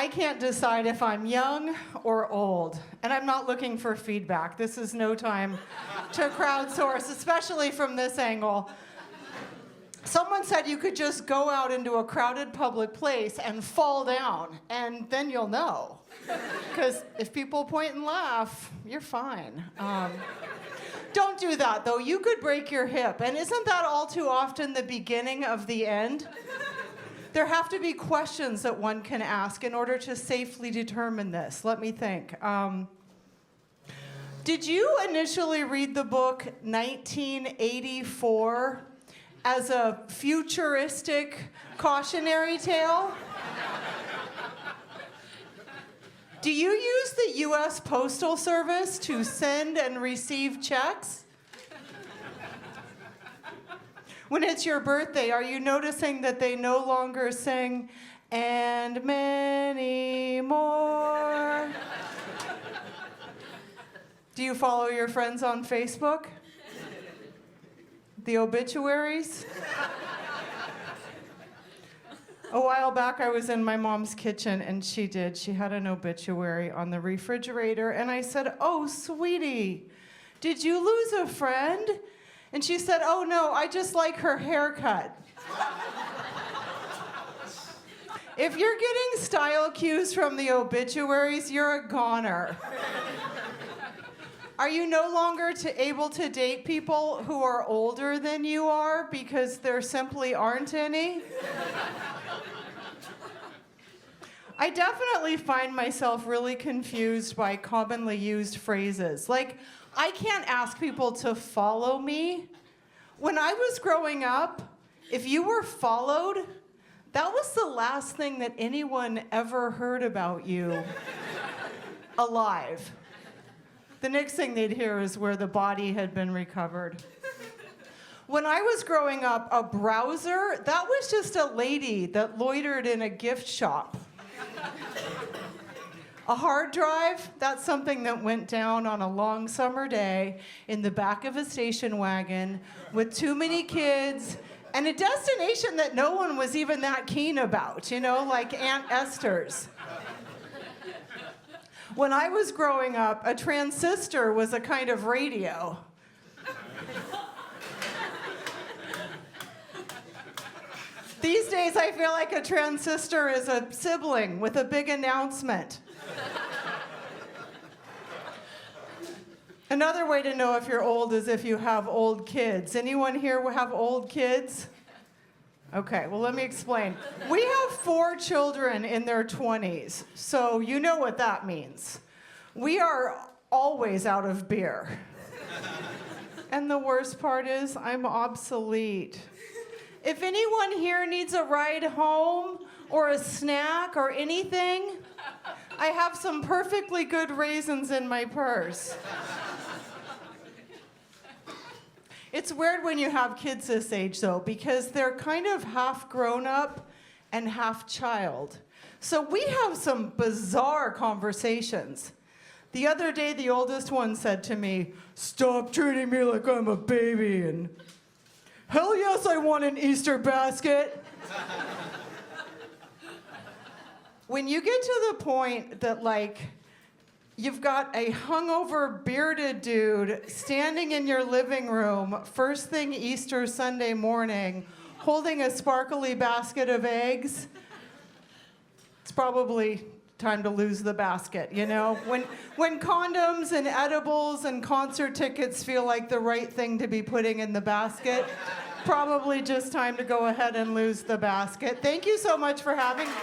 I can't decide if I'm young or old, and I'm not looking for feedback. This is no time to crowdsource, especially from this angle. Someone said you could just go out into a crowded public place and fall down, and then you'll know. Because if people point and laugh, you're fine. Don't do that, though. You could break your hip, and isn't that all too often the beginning of the end? There have to be questions that one can ask in order to safely determine this. Let me think. Did you initially read the book 1984 as a futuristic cautionary tale? Do you use the U.S. Postal Service to send and receive checks? When it's your birthday, are you noticing that they no longer sing, "and many more"? Do you follow your friends on Facebook? The obituaries? A while back, I was in my mom's kitchen, and she had an obituary on the refrigerator, and I said, "Oh, sweetie, did you lose a friend?" And she said, "Oh, no, I just like her haircut." If you're getting style cues from the obituaries, you're a goner. Are you no longer able to date people who are older than you are because there simply aren't any? I definitely find myself really confused by commonly used phrases. Like, I can't ask people to follow me. When I was growing up, if you were followed, that was the last thing that anyone ever heard about you alive. The next thing they'd hear is where the body had been recovered. When I was growing up, a browser, that was just a lady that loitered in a gift shop. A hard drive, that's something that went down on a long summer day in the back of a station wagon with too many kids and a destination that no one was even that keen about, like Aunt Esther's. When I was growing up, a transistor was a kind of radio. These days, I feel like a transistor is a sibling with a big announcement. Another way to know if you're old is if you have old kids. Anyone here have old kids? Okay, well, let me explain. We have 4 children in their 20s, so you know what that means. We are always out of beer. And the worst part is, I'm obsolete. If anyone here needs a ride home or a snack or anything, I have some perfectly good raisins in my purse. It's weird when you have kids this age, though, because they're kind of half grown up and half child. So we have some bizarre conversations. The other day, the oldest one said to me, "Stop treating me like I'm a baby," and "Hell yes, I want an Easter basket." When you get to the point that, you've got a hungover, bearded dude standing in your living room, first thing Easter Sunday morning, holding a sparkly basket of eggs, it's probably time to lose the basket, When condoms and edibles and concert tickets feel like the right thing to be putting in the basket, probably just time to go ahead and lose the basket. Thank you so much for having me.